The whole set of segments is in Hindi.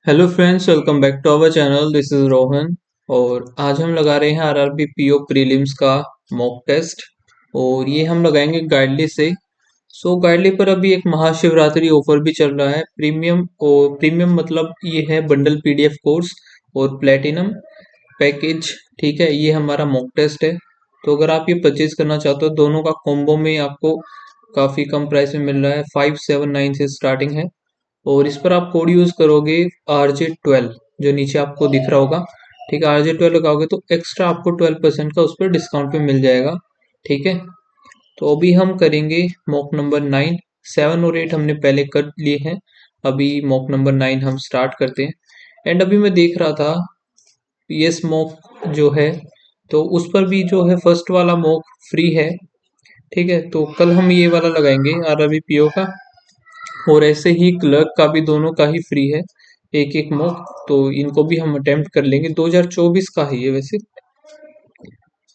Hello friends, welcome back to our channel. This is Rohan और आज हम लगा रहे हैं आरआरबी पीओ प्रीलिम्स का मॉक टेस्ट। और ये हम लगाएंगे गाइडली से। गाइडली पर अभी एक महाशिवरात्रि ऑफर भी चल रहा है। प्रीमियम और प्रीमियम मतलब ये है बंडल पीडीएफ कोर्स और प्लेटिनम पैकेज। ठीक है, ये हमारा मॉक टेस्ट है। तो अगर आप ये परचेज करना चाहते हो, दोनों का कॉम्बो में आपको काफ़ी कम प्राइस में मिल रहा है। 579 से स्टार्टिंग है और इस पर आप कोड यूज करोगे RJ12, जो नीचे आपको दिख रहा होगा। ठीक है, RJ12 लगाओगे तो एक्स्ट्रा आपको 12% का उस पर डिस्काउंट पे मिल जाएगा। ठीक है, तो अभी हम करेंगे मॉक नंबर 9। 7 और 8 हमने पहले कर लिए हैं। अभी मॉक नंबर 9 हम स्टार्ट करते हैं। एंड अभी मैं देख रहा था यस मॉक जो है, तो उस पर भी जो है फर्स्ट वाला मॉक फ्री है। ठीक है, तो कल हम ये वाला लगाएंगे आरआरबी पीओ का। और ऐसे ही क्लर्क का भी दोनों का ही फ्री है, एक एक मॉक। तो इनको भी हम अटेम्प्ट कर लेंगे। 2024 का है ये वैसे।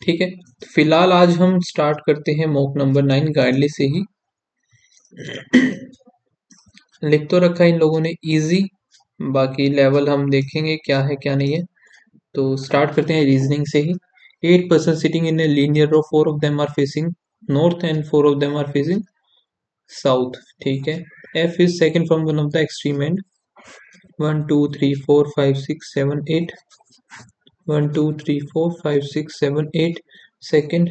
ठीक है, तो फिलहाल आज हम स्टार्ट करते हैं मॉक नंबर 9 गाइडली से ही। लिख तो रखा है इन लोगों ने इजी, बाकी लेवल हम देखेंगे क्या है क्या नहीं है। तो स्टार्ट करते हैं रीजनिंग से ही। 8 person sitting in a linear row, 4 of them are facing north and 4 of them are facing south. ठीक है, F is second from one of the extreme end. 1 2 3 4 5 6 7 8, 1 2 3 4 5 6 7 8 second.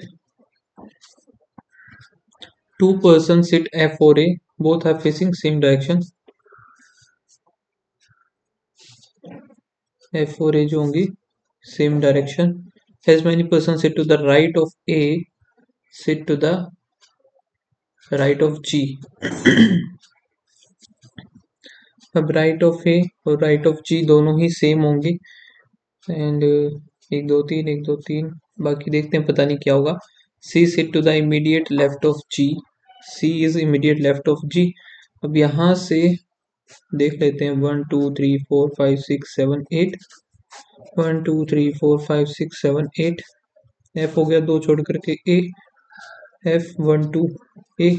Two persons sit F or A, both are facing same direction. F or A जो होंगी same direction. As many persons sit to the right of A, sit to the right of G. अब राइट ऑफ ए और राइट ऑफ जी दोनों ही सेम होंगे। एंड 1 2 3 1 2 3, बाकी देखते हैं, पता नहीं क्या होगा। C sit to the immediate left of G, C is immediate left of G. अब यहाँ से देख लेते हैं 1 2 3 4 5 6 7 8, 1 2 3 4 5 6 7 8। एफ हो गया, दो छोड़ करके ए, एफ 1 2 ए।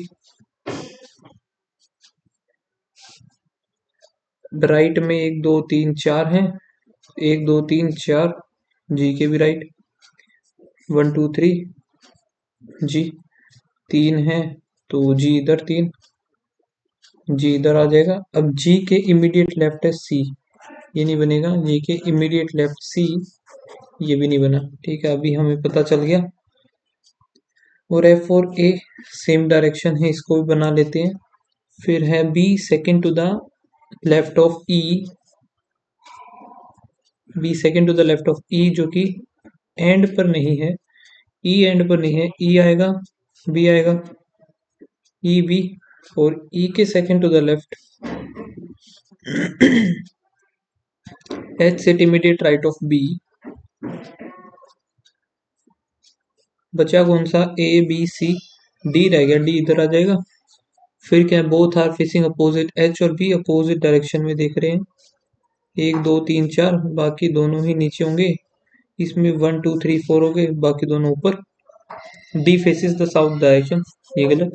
राइट में 1 2 3 4 हैं, 1 2 3 4 जी के भी राइट। 1 2 3 जी, 3 है तो जी इधर 3, जी इधर आ जाएगा। अब जी के इमीडिएट लेफ्ट है सी, ये नहीं बनेगा। जी के इमीडिएट लेफ्ट सी, ये भी नहीं बना। ठीक है, अभी हमें पता चल गया। और एफ और ए सेम डायरेक्शन है, इसको भी बना लेते हैं। फिर है B second to the left of E, B second to the left of E जो कि एंड पर नहीं है, ई एंड पर नहीं है, ई आएगा, बी आएगा, ई बी। और ई के second to the left H set immediate right of B. बचा कौन सा, ए बी सी, डी रह गया, डी इधर आ जाएगा। फिर क्या, both are facing opposite, H और बी अपोजिट डायरेक्शन में देख रहे हैं। 1 2 3 4, बाकी दोनों ही नीचे होंगे। इसमें 1 2 3 4 हो गए, बाकी दोनों ऊपर। D faces the south direction, ये गलत,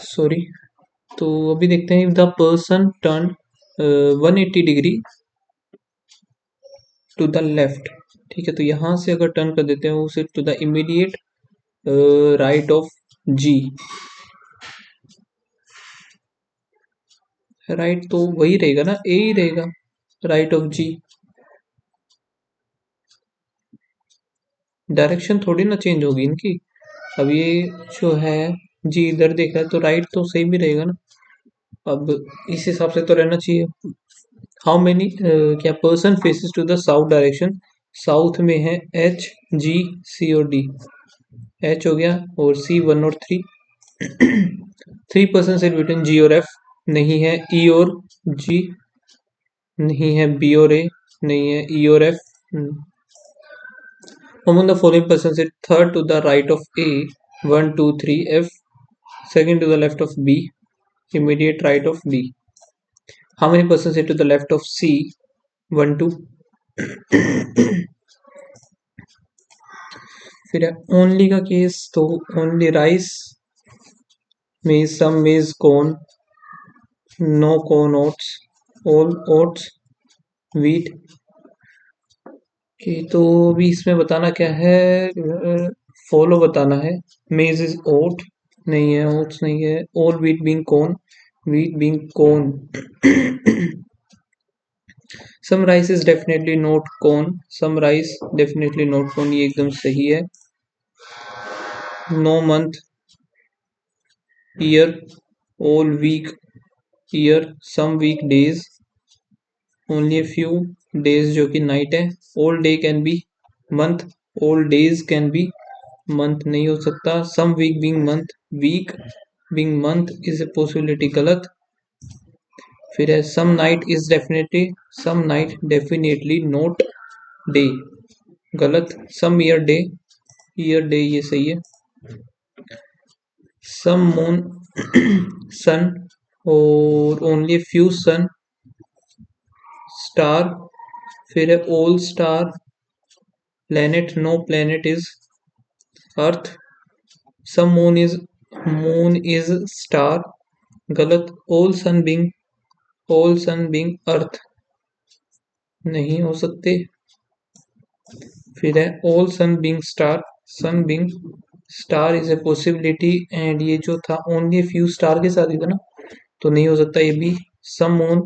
सॉरी। तो अभी देखते हैं, the person turn 180 degree to the left. ठीक है, तो यहाँ से अगर टर्न कर देते हैं उसे to the immediate right of G. Right तो वही रहेगा ना, ए ही रहेगा, राइट ऑफ जी। डायरेक्शन थोड़ी ना चेंज होगी इनकी। अब ये जो है जी इधर देख रहा है, तो राइट तो सेम ही रहेगा ना। अब इस हिसाब से तो रहना चाहिए। हाउ मेनी क्या person faces to the south direction, south में है एच जी सी और डी। एच हो गया और सी 1 और 3। 3 पर्सन सेट बिटवीन जी और एफ, नहीं है। ई और जी नहीं है, बी और ए नहीं है, ई और F. Among the following persons sit third to the right of A, 1 2 3 F, second to the left of B, immediate right of D. How many persons sit to the left of C, 1 2। फिर है ओनली का केस, तो only rice, maize some, maize corn, no corn oats, all oats wheat. Okay, तो अभी इसमें बताना क्या है, फॉलो बताना है। मेज इज ओट, नहीं है, ओट्स नहीं है। All wheat being corn, wheat being corn. Some rice is definitely not corn, some rice definitely not corn, ये एकदम सही है। No month year, all week year, some week days, only a few days जो कि नाइट है। all day can be month, all days can be month नहीं हो सकता। Some week being month, week being month is a possibility, गलत। फिर है सम night is definitely, some night definitely not day, गलत। सम ईयर डे ये सही है। सम मून सन, और ओनली फ्यू सन स्टार। फिर है all star planet, no planet is earth। some moon is star, गलत। all sun being earth नहीं हो सकते। फिर है all sun being star, sun being star is a possibility, and ये जो था only a few star के साथ ही था ना, तो नहीं हो सकता ये भी। some moon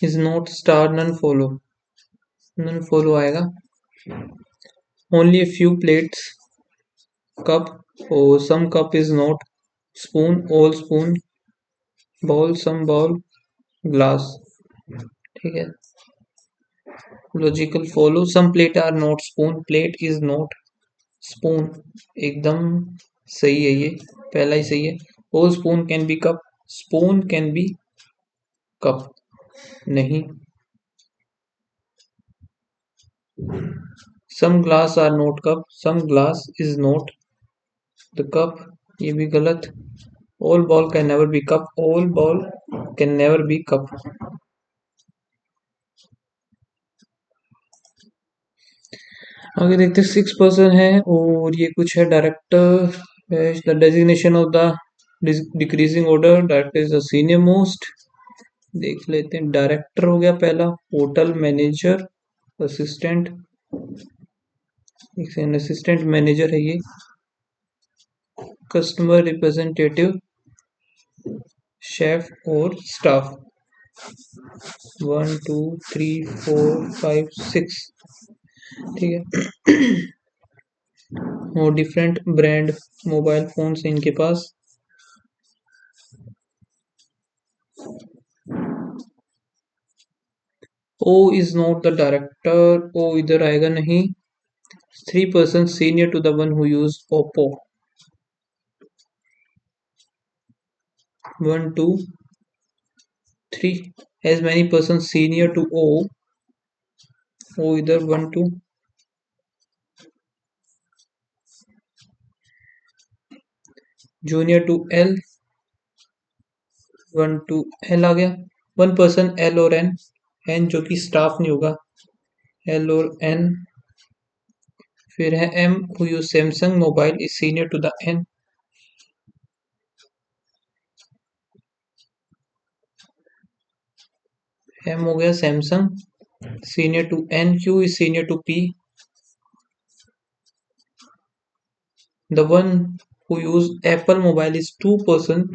is not star, none follow आएगा। only a few plates, cup, और some cup is not spoon, all spoon, ball, some ball, glass। ठीक है, logical follow. Some plate are not spoon, plate is not spoon, एकदम सही है ये, पहला ही सही है। All spoon can be cup, spoon can be cup नहीं। Some glass are not cup, some glass is not the cup, ये भी गलत। All ball can never be cup, all ball can never be cup. आगे देखते 6% है, और ये कुछ है director, the designation of the decreasing order, director is the senior most. देख लेते हैं, डायरेक्टर हो गया पहला, hotel manager, assistant, assistant manager है ये। कस्टमर रिप्रेजेंटेटिव, शेफ और स्टाफ। 1 2 3 4 5 6, ठीक है। और डिफरेंट ब्रांड मोबाइल फोन्स इनके पास। O is not the director, O इधर आएगा नहीं। 3% senior to the one who use Oppo. 1 2 3 as many persons senior to O इधर 1 2, जूनियर टू L, 1 2 L आ गया। 1 पर्सन L और N जो कि स्टाफ नहीं होगा, L और N। फिर है M who use Samsung mobile is senior to the N। M हो गया Samsung, senior to N। Q is senior to P, the one who use Apple mobile is 2 person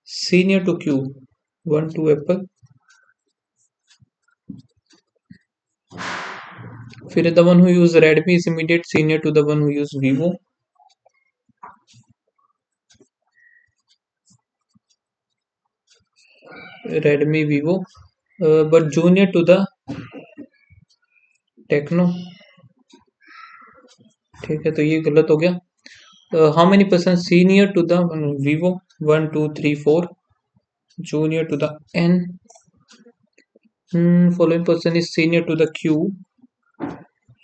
senior to Q, 1 2 Apple। फिर the one who use Redmi is immediate senior to the one who use Vivo। Redmi Vivo, but junior to the Tecno। ठीक है, तो ये गलत हो गया। How many person senior to the Vivo, 1 2 3 4, junior to the N। Following person is senior to the Q।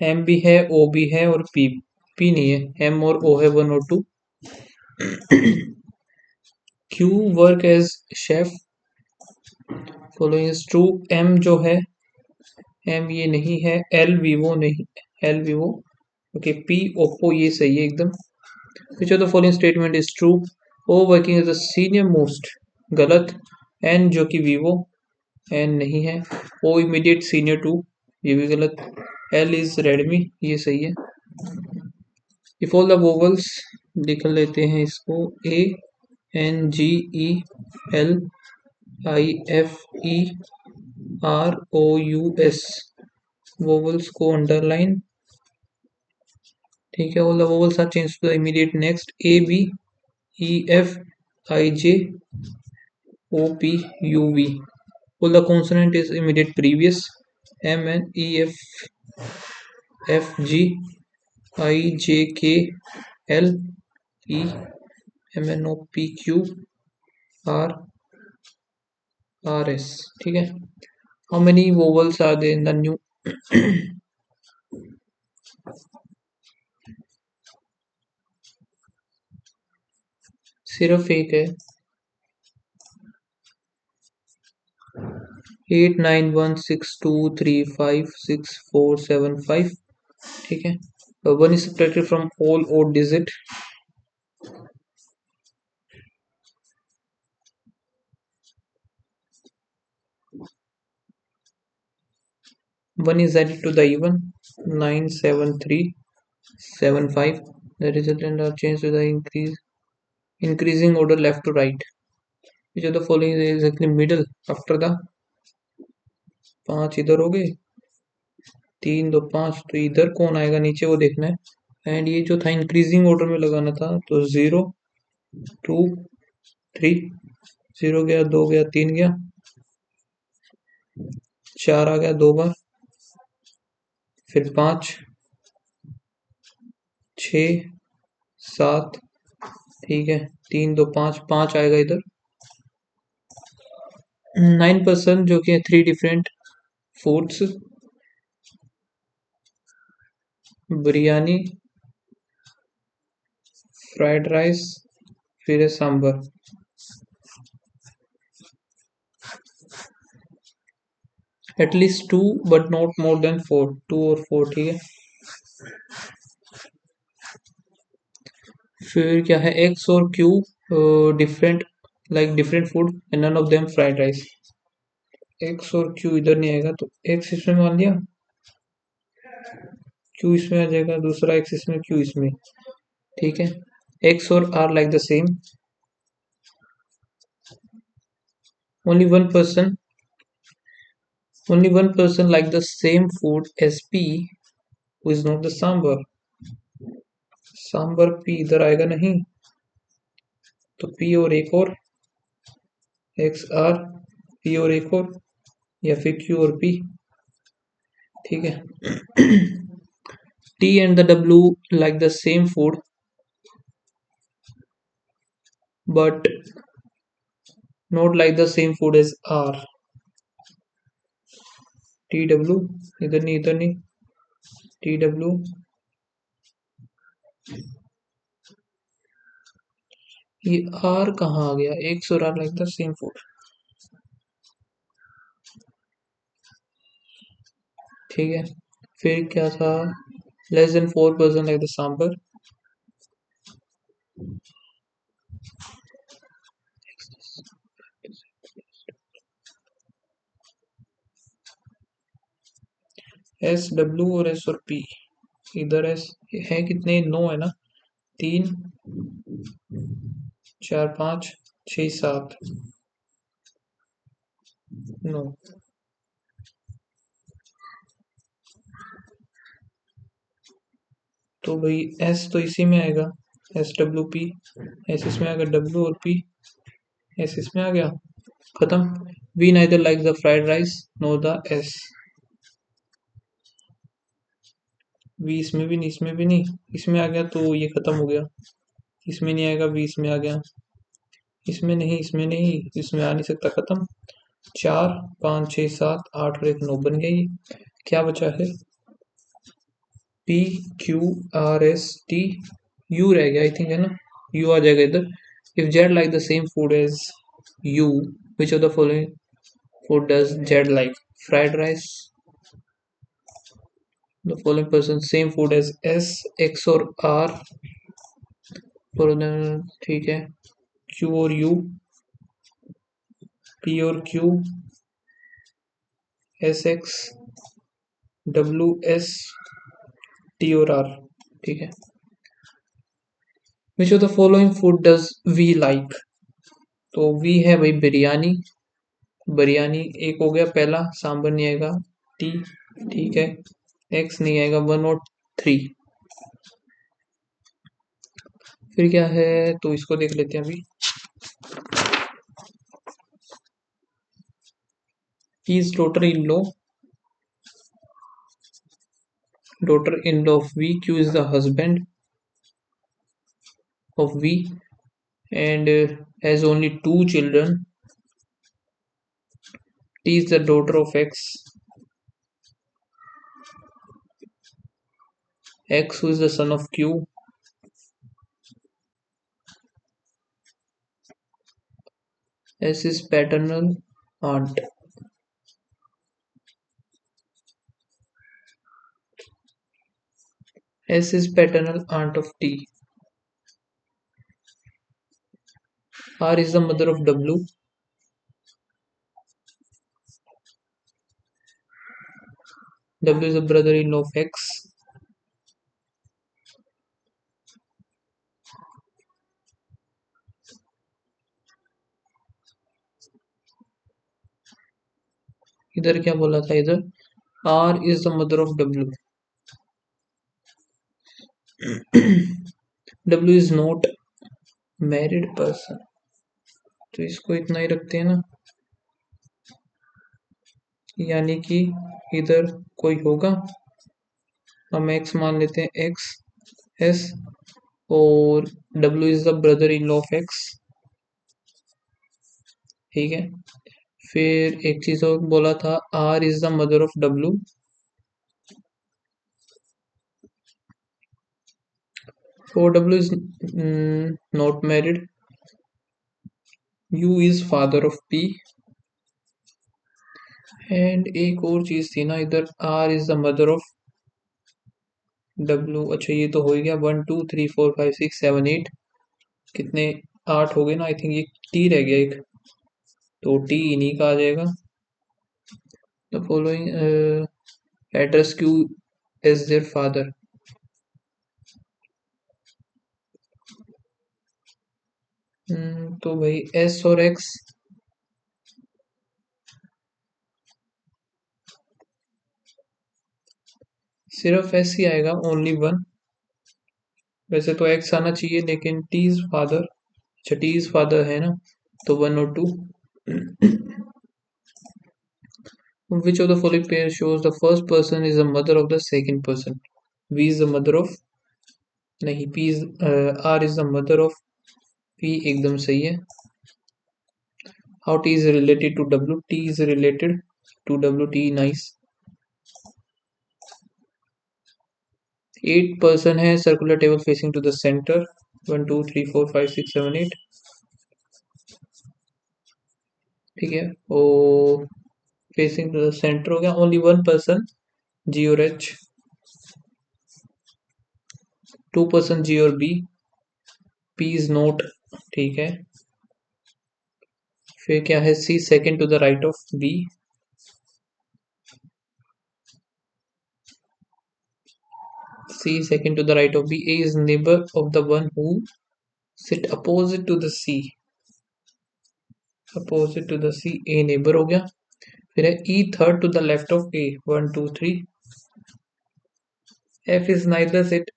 M भी है, O भी है, और P नहीं है। M और O है 1 और 2। Q work as chef, following is true. M जो है, M ये नहीं है। L Vivo नहीं, L Vivo, okay. P Oppo ये सही है एकदम। Which of the following statement is true? O working as a senior most, गलत। एन जो कि वीवो, एन नहीं है। ओ इमीडिएट सीनियर टू, ये भी गलत। एल इज रेडमी, ये सही है। इफ ऑल द वोवल्स लिख लेते हैं इसको, A N G E L I F E R O U S, vowels को अंडरलाइन। ठीक है, all the vowels are change to the immediate next, A B E F I J O P U V, all the consonant is immediate previous, M N E F G I J K L E M N O P Q R R S. ठीक है, how many vowels are there in the new, सिर्फ एक है, 89162356475। ठीक है, one is subtracted from all odd digit, one is added to the even, 97375, the resultant are changed to the increasing order left to right, which of the following is exactly middle after the, 5 इधर हो गए, 3 2 5, तो इधर कौन आएगा नीचे वो देखना है। एंड ये जो था इंक्रीजिंग ऑर्डर में लगाना था, तो 0 2 3, 0 गया, 2 गया, 3 गया, 4 आ गया 2 बार, फिर 5 6 7, ठीक है, 3 2 5, 5 आएगा इधर। 9% जो कि 3 different foods, biryani, fried rice, फिर है sambar. At least 2 but not more than 4, 2 और 4, ठीक है। फिर क्या है, एक्स और Q different, like different food and none of them fried rice. X और क्यू इधर नहीं आएगा, तो एक्स इसमें मान लिया, क्यू इसमें आ जाएगा, दूसरा एक्स इसमें, क्यू इसमें, ठीक है। एक्स और R like the same, only one person like the same food as P who is not the sambar। Sambar P इधर आएगा नहीं, तो P और एक और, एक्स आर, P और एक और, या फिर Q और P, ठीक है। T and the W like the same food but not like the same food as R। T W इधर नहीं, इधर नहीं, T W, ये R कहाँ आ गया, एक्स और R like the same food, ठीक है। फिर क्या था, less than 4% like the sambar, S W और एस और पी, इधर एस है कितने, 9 है ना, 3 4 5 6 7 9, तो भाई एस तो इसी में आएगा, एस डब्ल्यू पी, एस इसमें आएगा, डब्ल्यू और पी, एस इसमें आ गया, खत्म। V neither like the fried rice nor the S, V इसमें भी नहीं, इसमें भी नहीं, इसमें आ गया तो ये खत्म हो गया, इसमें नहीं आएगा, वी इसमें आ गया, इसमें नहीं, इसमें नहीं, इसमें आ नहीं सकता, खत्म। 4 5 6 7 8 और 1 9 बन गया ये। क्या बचा है, P Q R S T, you रह गया आई थिंक, है ना, यू आ जाएगा इधर। If Z like the same food as U, which of the following food does Z like, fried rice, the following person same food as S, X और आर, ठीक है, क्यू और यू, पी और Q, S X, W S, T और आर। ठीक है। Which of the following food does V like? तो वी है भाई बिरयानी, बिरयानी एक हो गया पहला, सांबर नहीं आएगा। टी, ठीक है। एक्स नहीं आएगा, 1 और 3। फिर क्या है, तो इसको देख लेते हैं अभी। His daughter-in-law of V. Q is the husband of V and has only 2 children. T is the daughter of X. X, who is the son of Q. S is paternal aunt. S is paternal aunt of T. R is the mother of W. W is the brother-in-law of X. इधर क्या बोला था इधर? R is the mother of W. W is not married person. तो इसको इतना ही रखते हैं ना, यानी कि इधर कोई होगा, हम x मान लेते हैं, x s, और w is the brother in law of x। ठीक है। फिर एक चीज और बोला था, r is the mother of w। और w is not married. u is father of p। And एक और चीज थी ना इधर, r is the mother of w। अच्छा ये तो हो ही गया, 1 2 3 4 5 6 7 8, कितने 8 हो गए ना, आई थिंक ये टी रह गया एक, तो टी इन्हीं का आ जाएगा। The following address Q as their father. तो भाई एस और एक्स, सिर्फ एस ही आएगा, ओनली वन। वैसे तो एक्स आना चाहिए, लेकिन टी इज फादर। अच्छा टी इज फादर है ना, तो 1 और 2। Which of the following pair shows the first person is the mother of the second person? V is the mother of, नहीं, P is, R is the mother of P, एकदम सही है। How T is related to W? T is related to W, T, nice. 8 person है, circular table facing to the centre, 1 2 3 4 5 6 7 8। ठीक है, और फेसिंग टू द सेंटर हो गया, ओनली वन पर्सन, जी और एच। 2 पर्सन जी और बी, पी इज नोट, ठीक है। फिर क्या है, C second to the right of B. C second to the right of B. A is neighbour of the one who sit opposite to the C, opposite to the C, A neighbour हो गया। फिर है E third to the left of A, 1 2 3। F is neither sit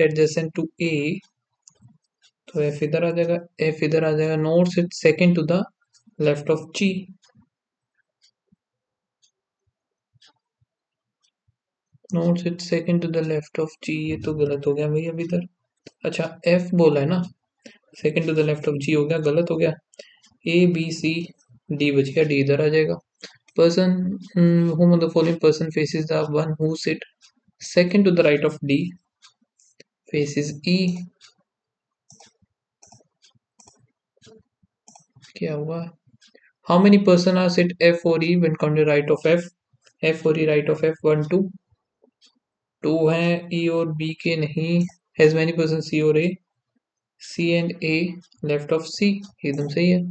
adjacent to A, तो एफ इधर आ जाएगा, एफ इधर आ जाएगा। Not sit second to the left of G, not sit second to the left of G, ये तो गलत हो गया भाई अभी इधर। अच्छा एफ बोला है ना, second to the left of G हो गया, गलत हो गया। ए बी सी डी बच गया, डी इधर आ जाएगा। Person whom of the following person faces the one who sit second to the right of D faces E? क्या हुआ? How many person are sit F or E when counted right of F? F और E right of F, 1 2 हैं, E और B के नहीं। Has many person C और A? C and A left of C, एकदम सही है।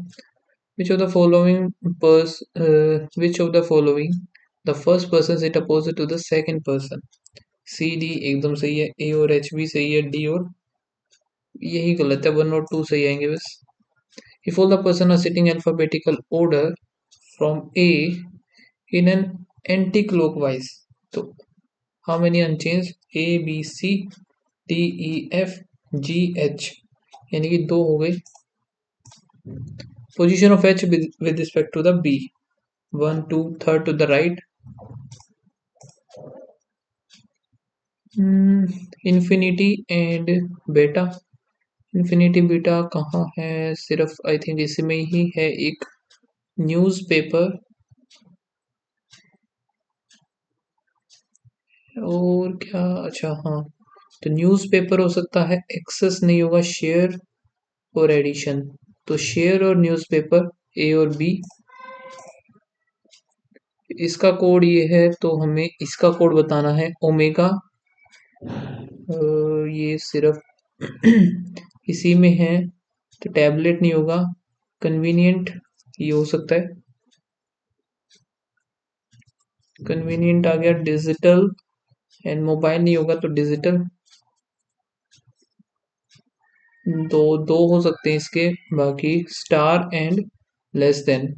which of the following which of the following the first person sit opposite to the second person? C D एकदम सही है, ए और एच भी सही है, डी और यही गलत है, वन और टू सही आएंगे बस। If all the person are sitting alphabetical order from A in an anti-clockwise, तो how many unchanged? A B C D E F G H, यानी कि दो हो गए। Position of H with respect to the B, 1 2 3rd to the right। Infinity and बेटा, इन्फिनिटी बीटा कहाँ है? सिर्फ आई थिंक इसमें ही है एक न्यूज़पेपर, और क्या, अच्छा हाँ, तो न्यूज़पेपर हो सकता है, एक्सेस नहीं होगा, शेयर और एडिशन, तो शेयर और न्यूज़पेपर ए और बी। इसका कोड ये है, तो हमें इसका कोड बताना है ओमेगा, ये सिर्फ इसी में है, तो टैबलेट नहीं होगा, कन्वीनियंट ये हो सकता है, कन्वीनियंट आ गया, डिजिटल एंड मोबाइल नहीं होगा तो डिजिटल, दो दो हो सकते हैं इसके, बाकी स्टार एंड लेस देन,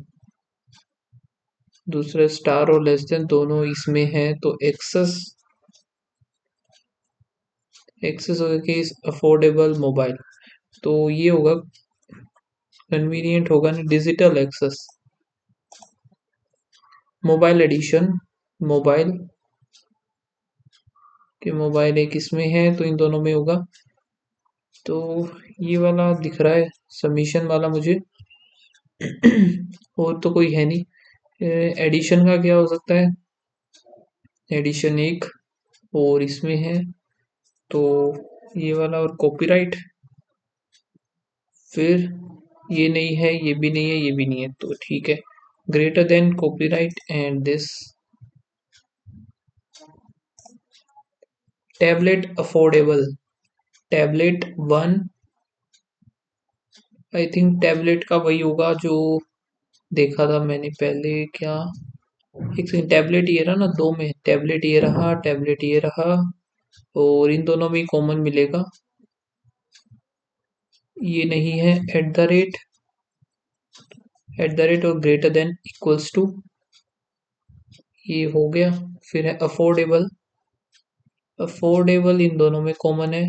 दूसरा स्टार और लेस देन दोनों इसमें है, तो एक्सेस, एक्सेस होगा कि अफोर्डेबल मोबाइल, तो ये होगा कन्वीनियंट होगा नहीं, digital access. Mobile edition, mobile के मोबाइल एक इसमें है, तो इन दोनों में होगा, तो ये वाला दिख रहा है सबमिशन वाला मुझे और तो कोई है नहीं। एडिशन का क्या हो सकता है? एडिशन एक और इसमें है, तो ये वाला, और कॉपीराइट, फिर ये नहीं है, ये भी नहीं है, ये भी नहीं है, तो ठीक है, greater than copyright and this tablet affordable, tablet one, I think tablet का वही होगा जो देखा था मैंने पहले, क्या, एक सेकंड, टैबलेट ये रहा ना, दो में टैबलेट ये रहा, टैबलेट ये रहा, और इन दोनों में कॉमन मिलेगा, ये नहीं है, एट द रेट और ग्रेटर देन इक्वल्स टू, ये हो गया, फिर है अफोर्डेबल, अफोर्डेबल इन दोनों में कॉमन है,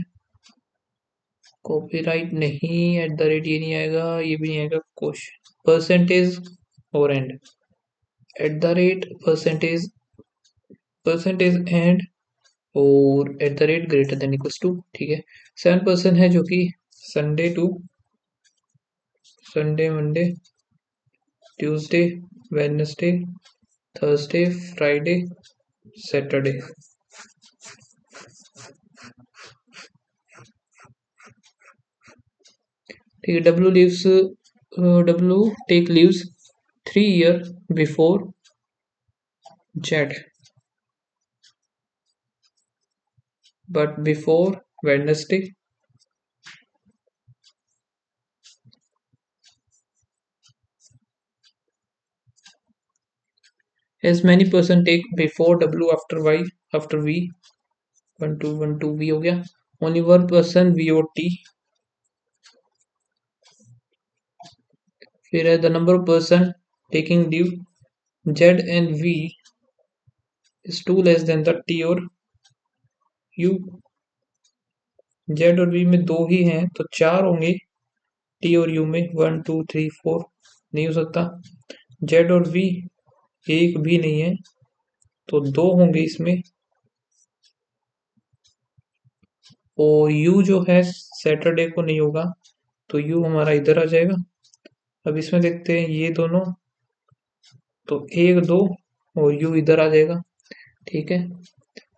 कॉपीराइट नहीं, एट द रेट ये नहीं आएगा, ये भी नहीं आएगा, क्वेश्चन परसेंटेज और and, at the rate percentage, percentage and और at the rate greater than equals to, ठीक है। 7% है जो कि Sunday to Sunday, Monday, Tuesday, Wednesday, Thursday, Friday, Saturday, ठीक है। W take leaves 3 year before Z, but before Wednesday, as many person take before W after V, 1 2 1 2 V हो गया, only one person V और T, फिर है the number of person taking leave Z and V is 2 less than the T और U, Z और V में दो ही हैं तो चार होंगे, T और U में 1 2 3 4 नहीं हो सकता, Z और V एक भी नहीं है तो दो होंगे इसमें, और U जो है सैटरडे को नहीं होगा, तो U हमारा इधर आ जाएगा। अब इसमें देखते हैं ये दोनों, तो एक दो और U इधर आ जाएगा, ठीक है।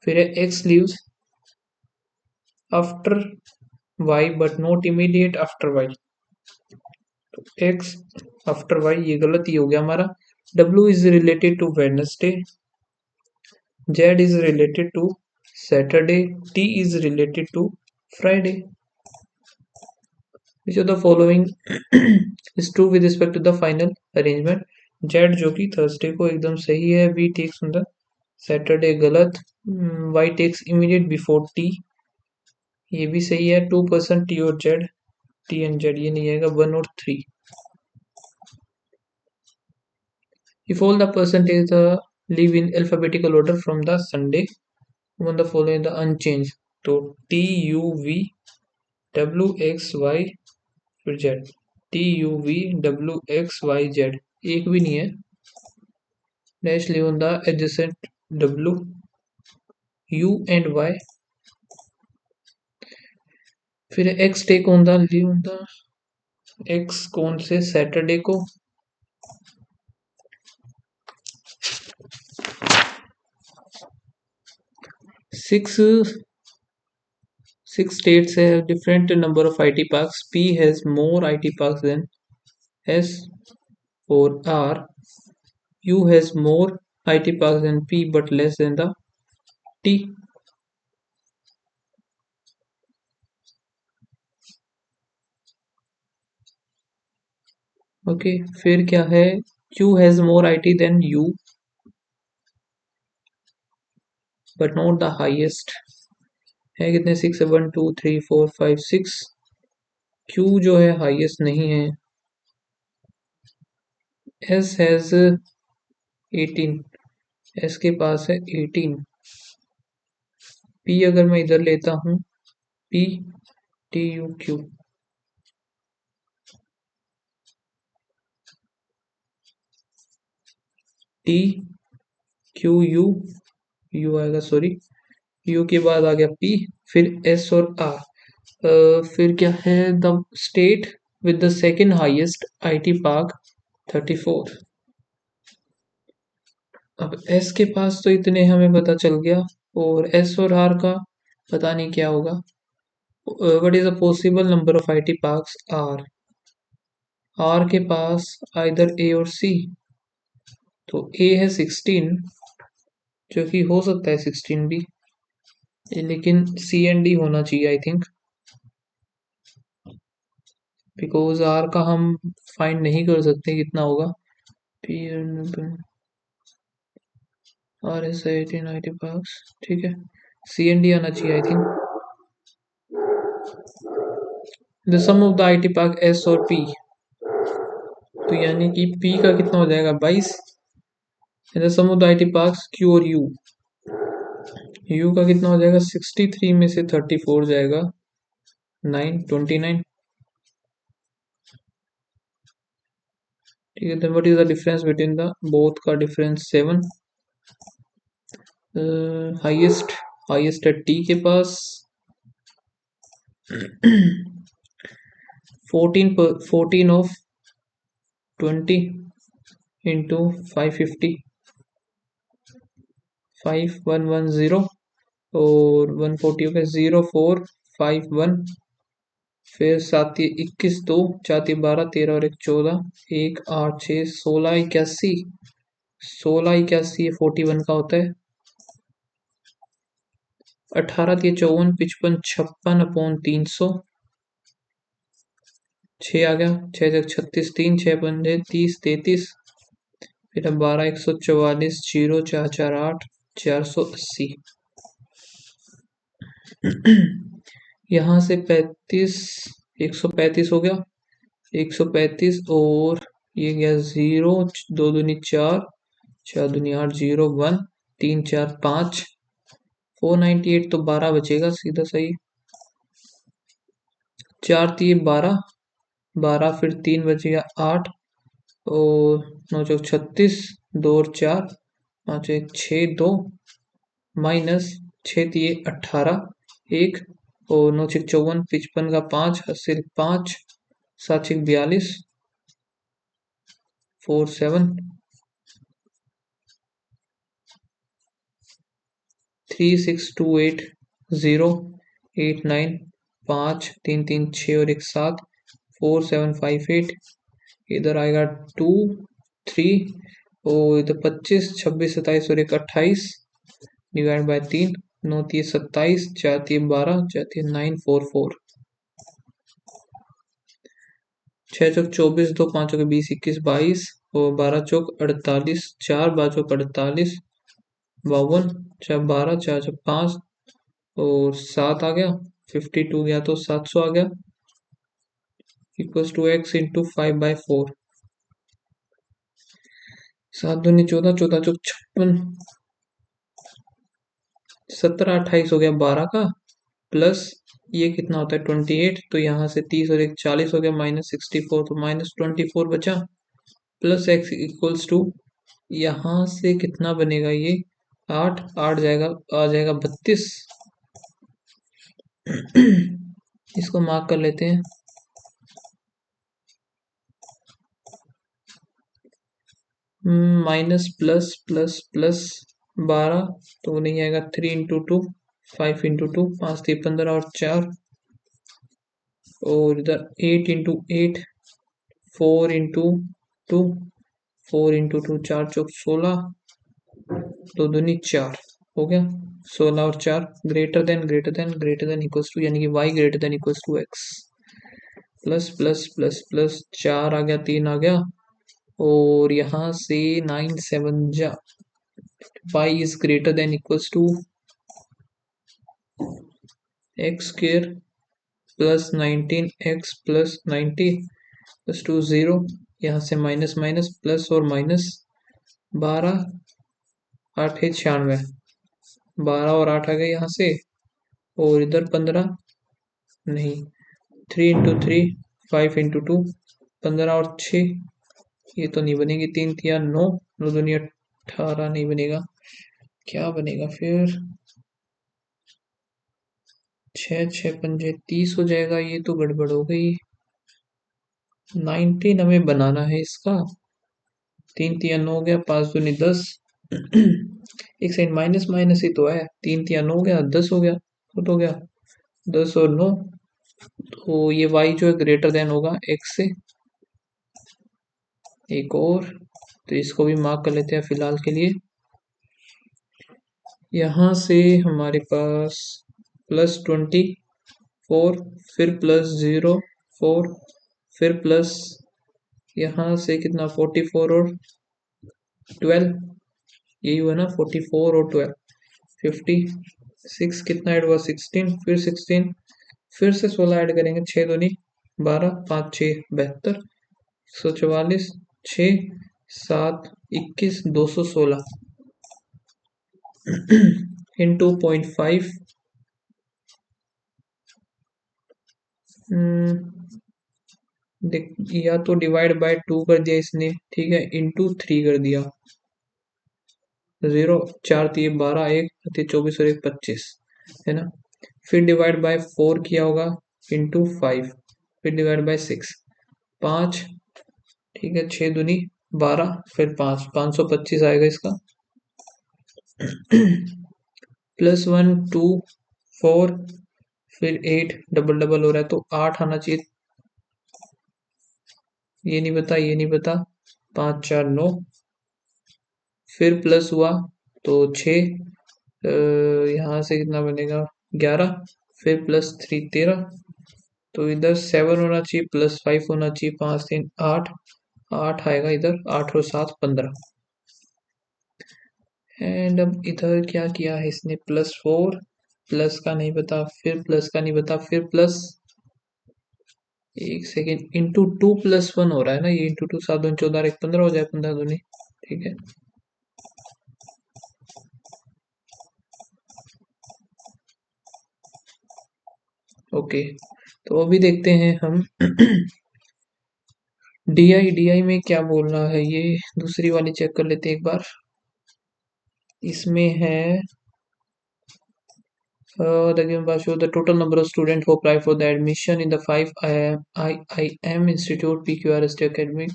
फिर है X leaves after Y but not immediate after Y, तो X आफ्टर Y ये गलत ही हो गया हमारा। W is related to Wednesday, Z is related to Saturday, T is related to Friday. Which of the following is true with respect to the final arrangement. Z जो कि थर्सडे को एकदम सही है। V takes on the Saturday गलत। Y takes immediate before T, ये भी सही है। 2% टी और जेड, टी एंड जेड ये नहीं आएगा। 1 और 3। If all the percentage live in alphabetical order from the Sunday on the following the unchanged, तो T U V W X Y फिर Z. T U V W X Y Z एक भी नहीं है। Dash live on the adjacent W U and Y. फिर X take on the live on the X कौन से सैटरडे को। 6 states have different number of IT parks. P has more IT parks than S or R. U has more IT parks than P but less than the T. Okay फिर क्या है। Q has more IT than U but not the highest। है कितने 6 1 2 3 4 5 6। Q जो है हाईएस्ट नहीं है। S has 18, S के पास है 18। P अगर मैं इधर लेता हूँ P T U Q, T Q U, U आएगा सॉरी, U के बाद आ गया P, फिर S और R। फिर क्या है the state with the second highest IT park 34। अब S के पास तो इतने हमें पता चल गया और S और R का पता नहीं क्या होगा। What is the possible number of IT parks R। R के पास आइदर A और C, तो A है 16 जो कि हो सकता है 16 भी, लेकिन C एंड D होना चाहिए आई थिंक, बिकॉज R का हम फाइंड नहीं कर सकते कितना होगा। P R S 18 IT parks, ठीक है C एंड D आना चाहिए I think. The sum of the IT park S और P, तो यानी कि P का कितना हो जाएगा 22। The sum of the IT parks Q और U, U का कितना हो जाएगा 63 में से 34 जाएगा 9 29। ठीक है then what is the difference between the both का डिफरेंस 7। हाईएस्ट हाईएस्ट है टी के पास 14 ऑफ 20 इंटू 550 5110 और 140 हो गया 0451। फिर 7 21 2 4 12 13 और 1 14 1 8 6 16 81 16 81 41 का होता है। 18 54 55 56 अपॉन 300 6 आ गया 6 36 3 6 पंजे 30 33। फिर 12 144 0 4 4 8 480। यहाँ से 35 135 हो गया 135 और ये गया 0 2 दूनी 4 4 दूनी 8 0 1 3 4 5 498 तो 12 बचेगा सीधा सही। 4 3 12 12 फिर 3 बचेगा 8 और 9 चौक 36 2 और 4 5 1 6 2 माइनस 6 3 18 1 और 9 6 54 55 का 5 80 5 7 6 42 4 7 3 6 2 8 0 8 9 5 3 3 6 और 1 7 4 7 5 8। इधर आएगा 2 3 और इधर 25 26 27 और 1 28 डिवाइड बाय 3 9 3 27 4 3 12 4 3 9 4 4। छः चौक 24, दो पाँचों के 20, 21, 22 और 12 चौक 48, 4 12 चौक 48, 52, 4 12, 4 चौक 5 और 7 आ गया, 52 गया तो 700 आ गया, इक्वल्स टू एक्स इंटू 5/4। 7 दूनी 14, 14 चौक 56, 17 28 हो गया 12 का, प्लस ये कितना होता है 28, तो यहाँ से 30 और एक 40 हो गया, -64, तो -24 बचा, प्लस एक्स इक्वल्स टू, यहाँ से कितना बनेगा ये 8 8 जाएगा, आ जाएगा 32। इसको मार्क कर लेते हैं। माइनस प्लस प्लस प्लस 12 तो वो नहीं आएगा, 3 × 2 5 × 2, 5 3 15 और 4 और इधर 8 × 8 4 × 2 4 × 2 4 चौक 16, 2 दूनी 4 हो गया, 16 और 4 ग्रेटर देन इक्वल्स टू, यानी कि y greater than equals to x, plus plus plus plus 4 आ गया, 3 आ गया और यहाँ से 9 7 जा, y is greater than equals to x square plus 19x plus 90 plus 2 0, यहाँ से माइनस माइनस प्लस और माइनस, 12 8 है 96, 12 और 8 आ गए यहाँ से और इधर 15 नहीं, 3 × 3 5 × 2 15 और 6, ये तो नहीं बनेगी, 3 3 9, 9 दूनी 18 नहीं बनेगा, क्या बनेगा फिर, 6 6 पंजे 30 हो जाएगा, ये तो गड़बड़ हो गई, 19 हमें बनाना है इसका, 3 3 9 हो गया, 5 दूनी 10, एक साइड माइनस माइनस ही तो है, 3 3 9 हो गया, 10 हो गया, तो हो गया 10 और 9, तो ये y जो है ग्रेटर देन होगा x से। एक और, तो इसको भी मार्क कर लेते हैं फिलहाल के लिए। यहाँ से हमारे पास +24, फिर +0 4, फिर प्लस यहाँ से कितना 44 और 12, यही हुआ ना 44 और 12, 56 कितना ऐड हुआ 16, फिर 16, फिर से 16 ऐड करेंगे, 6 दूनी 12, 5 6 72, 144, 6 7 21, 216 इंटू 0.5, या तो डिवाइड बाय 2 कर दिया इसने, ठीक है, इंटू 3 कर दिया, 0 4 3 12, 1 24 और 1 25 है ना, फिर डिवाइड बाय 4 किया होगा, इंटू 5, फिर डिवाइड बाय 6 5, ठीक है, 6 दूनी 12, फिर 5 525 आएगा इसका, +1 2 4, फिर 8 डबल डबल हो रहा है तो 8 आना चाहिए, ये नहीं बता, ये नहीं बता, 5 4 9, फिर प्लस हुआ तो 6, यहाँ से कितना बनेगा 11, फिर +3 13, तो इधर 7 होना चाहिए, +5 होना चाहिए, 5 3 8, 8 आएगा इधर, 8 और 7 15, एंड अब इधर क्या किया है इसने, +4, प्लस का नहीं बता, फिर प्लस का नहीं बता, फिर प्लस, एक सेकेंड, इंटू 2 + 1 हो रहा है ना ये, इंटू 2 7 2 14 1 15 हो जाए, 15 दूनी, ठीक है, ओके, तो अभी देखते हैं हम डी आई में क्या बोल रहा है, ये दूसरी वाली चेक कर लेते हैं एक बार, इसमें है the total number of students who apply for the admission in the 5 IIM Institute PQRST Academy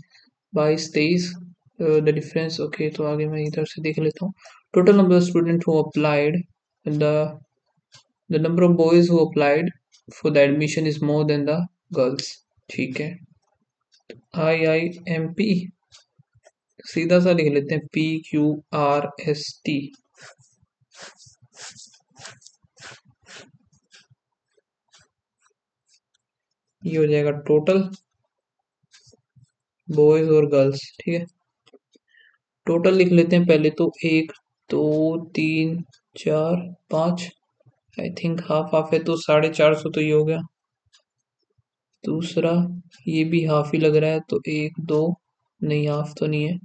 22 23, the difference, okay, तो आगे मैं इधर से देख लेता हूँ, total number of students who applied, the the number of boys who applied for the admission is more than the girls, ठीक है, IIMP सीधा सा लिख लेते हैं PQRST, ये हो जाएगा टोटल, बॉयज और गर्ल्स, ठीक है। टोटल लिख लेते हैं पहले तो, 1 2 3 4 5, आई थिंक हाफ हाफ है तो 450 तो ये हो गया। दूसरा ये भी हाफ ही लग रहा है तो 1 2, नहीं हाफ तो नहीं है,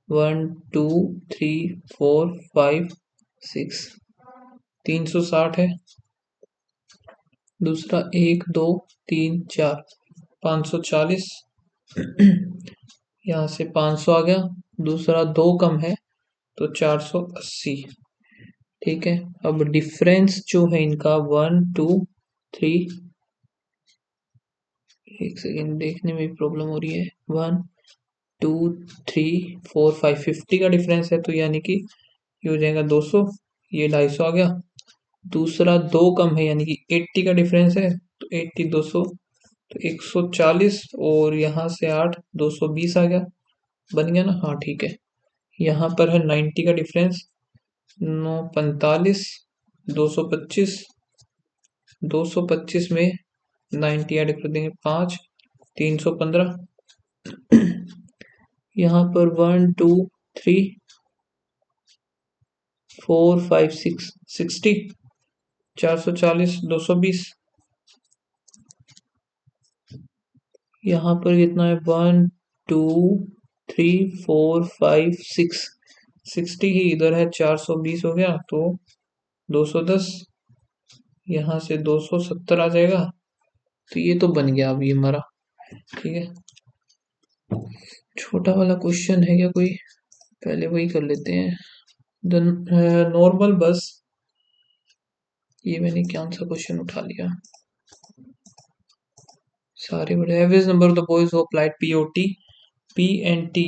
1 2 3 4 5 6, 360 है। दूसरा 1 2 3 4, 540, यहाँ से 500 आ गया। दूसरा दो कम है तो 480, ठीक है। अब डिफरेंस जो है इनका 1 2 3, एक सेकेंड देखने में प्रॉब्लम हो रही है, 1 2 3 4 5, 50 का डिफरेंस है तो यानी कि ये हो जाएगा 200, ये 250 आ गया। दूसरा दो कम है यानी कि 80 का डिफरेंस है तो 80 200 तो 140, और यहाँ से 8 220 आ गया, बन गया ना, हाँ ठीक है। यहाँ पर है 90 का डिफरेंस, 9 45, 225, 225 में 90 ऐड कर देंगे 5, 315। यहाँ पर 1 2 3 4 5 6 60, 440 220। यहाँ पर कितना है, 1 2 3 4 5 6, 60 ही इधर है, 420 हो गया तो 210, यहाँ से 270 आ जाएगा। तो ये तो बन गया अभी हमारा, ठीक है। छोटा वाला क्वेश्चन है क्या कोई, पहले वही कर लेते हैं। द नॉर्मल बस, ये मैंने क्या सा क्वेश्चन उठा लिया, सारे बड़े। Average number of the boys who applied POT P and T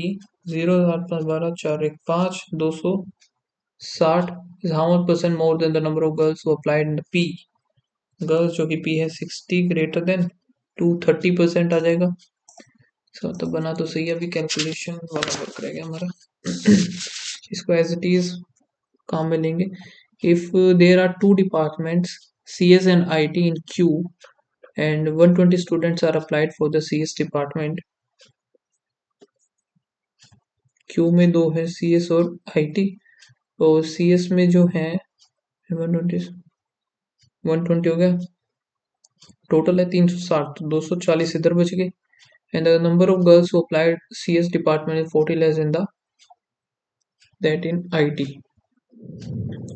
0 8 5 12 4 1 5 260 is how much percent more than the number of girls who applied in the P। Girls जो कि P है 60 ग्रेटर देन 230% आ जाएगा। इसका तो बना तो सही है, अभी कैलकुलेशन वाला वर्क रह गया हमारा। इसको एज इट इज काम में लेंगे। If there are two departments CS and IT in Q and 120 students are applied for the CS department। Q में दो है CS और IT, और CS में जो है 120 120 हो गया, टोटल है 360 तो 240 इधर बच गए। And the number of girls who applied CS department is 40 less in the that in IT।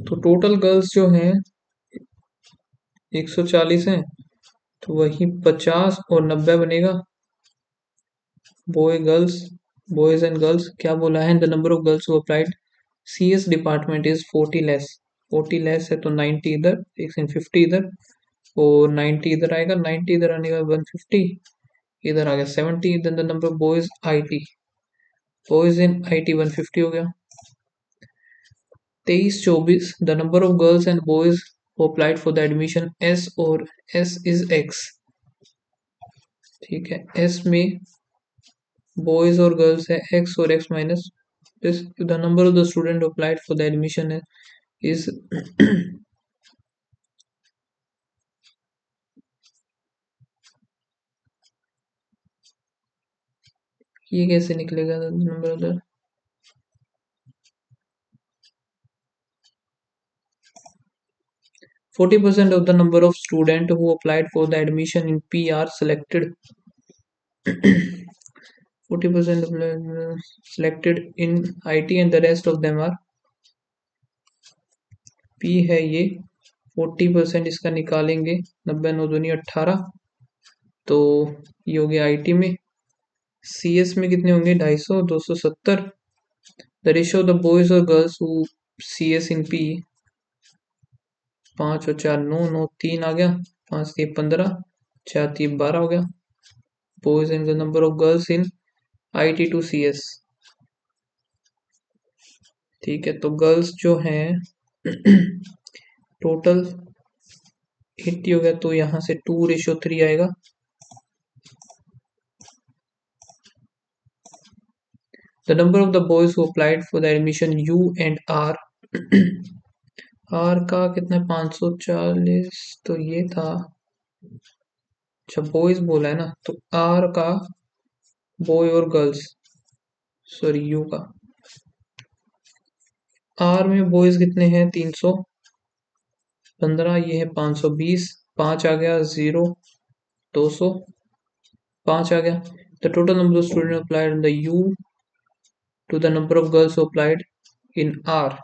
तो टोटल गर्ल्स जो हैं 140 हैं, तो वही 50 और 90 बनेगा। Boy girls, boys and girls क्या बोला है, the number of girls who applied CS department is 40 less. 40 less है तो 90 इधर, 50 इधर, और 90 इधर आएगा, 90 इधर आने का 150, इधर आ गया 70। Then the number of boys IT, boys in IT 150 हो गया। 23 24, the number of girls and boys who applied for the admission S और S इज X, ठीक है। S में बॉयज और गर्ल्स है X और X minus this, the number of the student applied for the admission है इज ये कैसे निकलेगा, number of the 40% of the number of students who applied for the admission in P are selected 40% of selected in IT and the rest of them are P है ये, 40% इसका निकालेंगे, 90 9 दूनी 18, तो ये हो गया IT में। CS में कितने होंगे, 250 270। The ratio of the boys और girls who CS in P, 5 और 4 9 9 3 आ गया, 5 3 15, 4 3 12 हो गया। Boys and the number of girls in IT to CS, ठीक है। तो गर्ल्स जो हैं टोटल 80 हो गया, तो यहाँ से 2:3 आएगा। The number of the boys who applied for the admission U and R, R का कितना 540 तो ये था, अच्छा बॉयज बोला है ना, तो R का बॉय और गर्ल्स, सॉरी यू का। आर में बॉयज कितने हैं 315, ये है 520, 5 आ गया, 0 200, 5 आ गया। The total number of student applied in the U to the number of girls applied in R.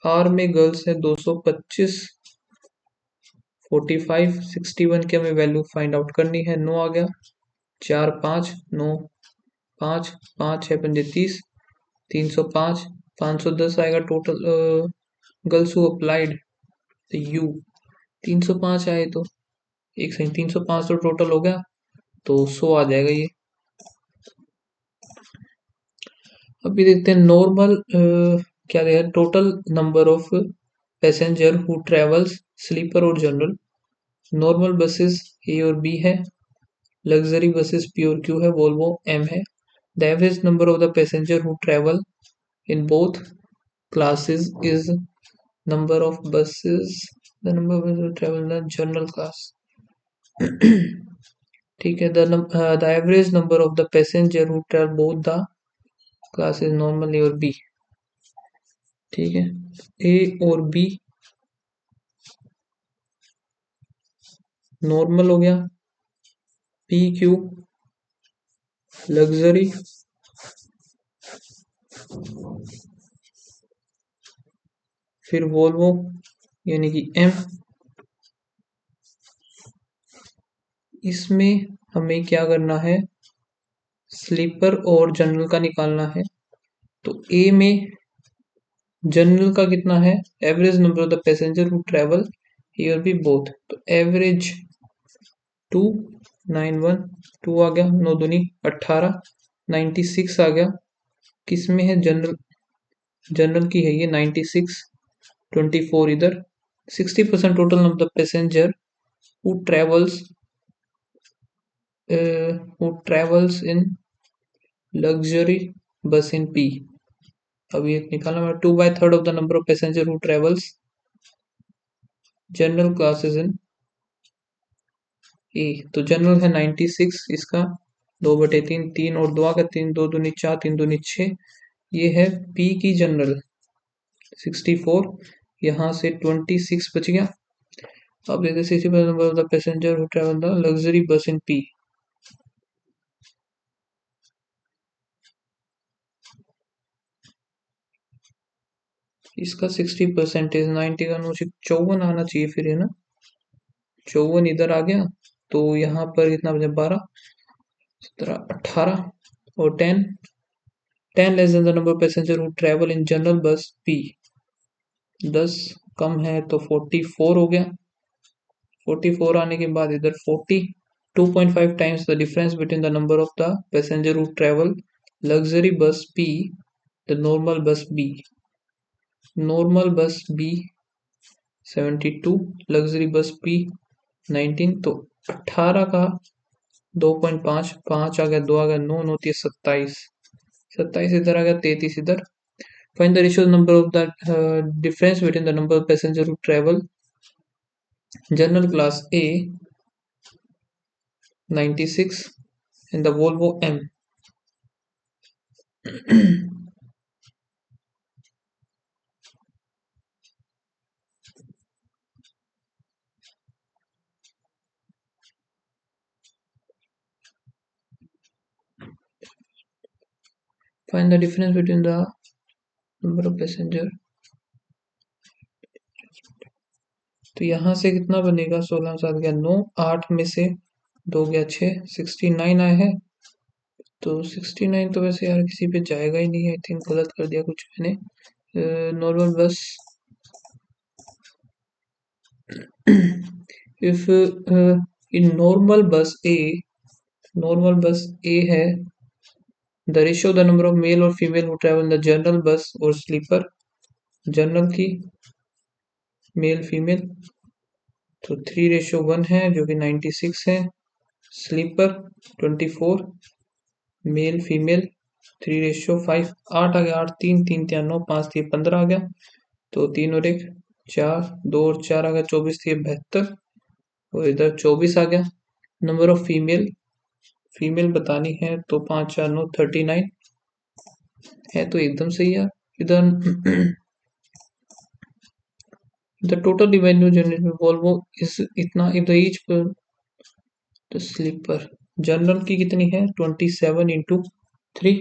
R में गर्ल्स है 225, 45, 61 की हमें वैल्यू फाइंड आउट करनी है। 9 आ गया, 4 5 9 5 5 6 पंजे 30, 305, 510 आएगा total girls who applied you. 305 आए तो एक सेकंड, 305 तो टोटल हो गया, तो 100 आ जाएगा ये। अभी देखते हैं नॉर्मल क्या देगा, total number of passenger who travels sleeper और जनरल। नॉर्मल बसेस ए और बी है, लग्जरी बसेस पी और क्यू है, वोल्वो एम है। The average number of the passenger who travel in both classes is number of buses, the number of passenger travel in general class. ठीक है, the average number of the passenger who travel both the classes normal A और बी। ठीक है, ए और बी नॉर्मल हो गया, पी क्यू लग्जरी, फिर वोल्वो यानी कि एम। इसमें हमें क्या करना है, स्लीपर और जनरल का निकालना है। तो ए में जनरल का कितना है, average number of the passenger who travel A और बी बोथ, तो एवरेज 291, 2 आ गया, 9 दूनी 18, 96 आ गया। किस में है जनरल, जनरल की है ये 96, 24 इधर। 60% total number of passenger who travels in luxury bus in P. अभी एक निकालना है, 2/3 of the number of passenger who travels general classes in A. तो जनरल है 96, इसका 2/3, 3 और 2 आ गया, 3 2 दूनी 4, 3 दूनी 6। ये है पी की जनरल 64, यहाँ से 26 बच गया। अब देखते 60% number of the passenger who travel the luxury bus in P. इसका 60% 90 का 54 आना चाहिए फिर, है ना। 54 इधर आ गया, तो यहाँ पर कितना बचा, 12 17 18 और 10, 10 less than the number of passenger who travel in general बस पी। 10 कम है तो 44 हो गया। 44 आने के बाद इधर 40, 2.5 times the difference between the number of the passenger who travel luxury bus P the normal बस बी। नॉर्मल बस बी 72, लग्जरी बस पी 19, तो 18 का 2.5, 5 आ गया, 2 आ गया, 9 9 30 27, 27 इधर आ गया, 33 इधर। Find the ratio number of the difference between the number of passenger who travel general class A 96 in the Volvo M. Find the difference between the number of passenger। तो यहाँ से कितना बनेगा, 16 7 गया 9, 8 में से 2 गया 6, 69 आया है। तो 69 तो वैसे यार किसी पे जाएगा ही नहीं है, आई थिंक गलत कर दिया कुछ मैंने। नॉर्मल बस if in normal bus A है, the ratio the number of male और female who travel in the general bus और sleeper, जनरल की मेल फीमेल तो 3:1 है जो कि 96 है। स्लीपर 24, मेल फीमेल 3:5, 8 आ गया, 8 3 3 3 9 5 3 15 आ गया, तो 3 और 1 4, 2 और 4 आ गया, 24 3 72 और इधर 24 आ गया। नंबर ऑफ फीमेल फीमेल बतानी है तो 5 4 9 39 है तो एकदम सही है। इधर the total revenue generated by Volvo is इतना if the each per the sleeper general की कितनी है 27 into 3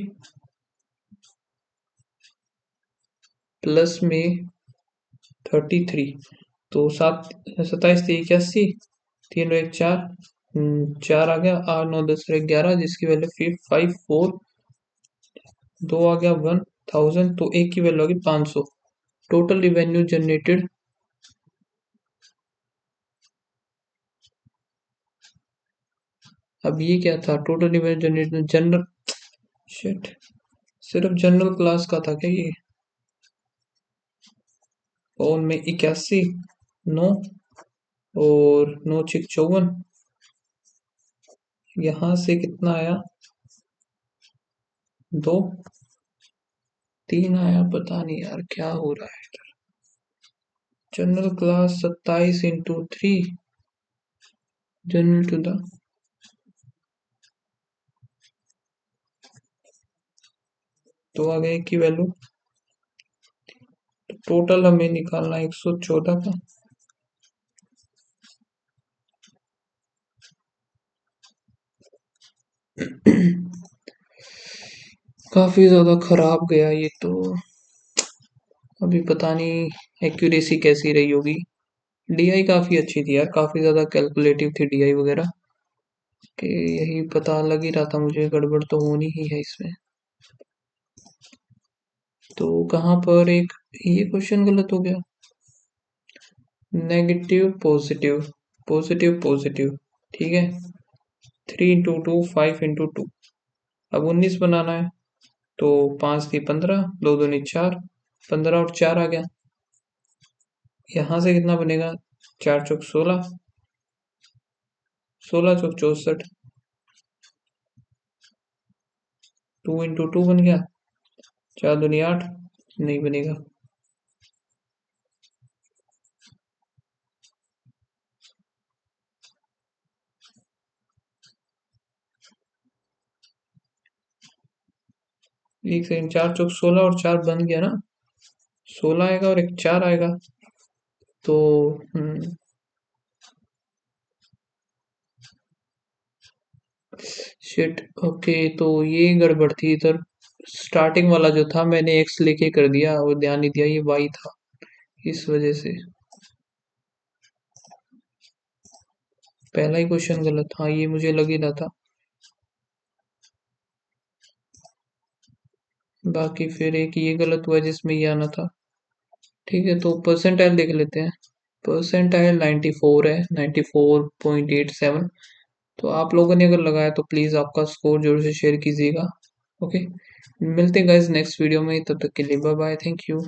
प्लस में 33 तो 27 27 3 1 4 4 आ गया 8 9 10 11 जिसकी वैल्यू 5 4 2 आ गया 1000 तो एक की वैल्यू होगी 500 टोटल रिवेन्यू जनरेटेड अब ये क्या था total revenue generated general shit सिर्फ जनरल क्लास का था क्या ये और में 81 9 और 9 6 54 यहाँ से कितना आया 2 3 आया पता नहीं यार क्या हो रहा है इधर general class 27 into 3 general to the तो आ गए की वैल्यू तो टोटल हमें निकालना 114 का काफी ज्यादा खराब गया ये तो अभी पता नहीं एक्यूरेसी कैसी रही होगी डीआई काफी अच्छी थी यार काफी ज्यादा कैलकुलेटिव थी डीआई वगैरह कि यही पता लग ही रहा था मुझे गड़बड़ तो होनी ही है इसमें तो कहाँ पर एक ये क्वेश्चन गलत हो गया नेगेटिव पॉजिटिव पॉजिटिव पॉजिटिव ठीक है 3 into 2 5 into 2 अब 19 बनाना है तो 5 3 15 2 दूनी 4 15 और 4 आ गया यहाँ से कितना बनेगा 4 चौक 16 16 चौक 64 2 into 2 बन गया 4 दूनी 8 नहीं बनेगा एक सेकंड 4 चौक 16 और 4 बन गया ना 16 आएगा और एक 4 आएगा तो शिट ओके तो ये गड़बड़ थी इधर स्टार्टिंग वाला जो था मैंने एक्स लेके कर दिया और ध्यान नहीं दिया ये वाई था इस वजह से पहला ही क्वेश्चन गलत था ये मुझे लग ही रहा था बाकी फिर एक ये गलत हुआ जिसमें ये आना था ठीक है तो परसेंटाइल देख लेते हैं परसेंटाइल 94 है 94.87 तो आप लोगों ने अगर लगाया तो प्लीज़ आपका स्कोर जरूर से शेयर कीजिएगा ओके मिलते हैं गाइस नेक्स्ट वीडियो में तब तक के लिए बाय बाय थैंक यू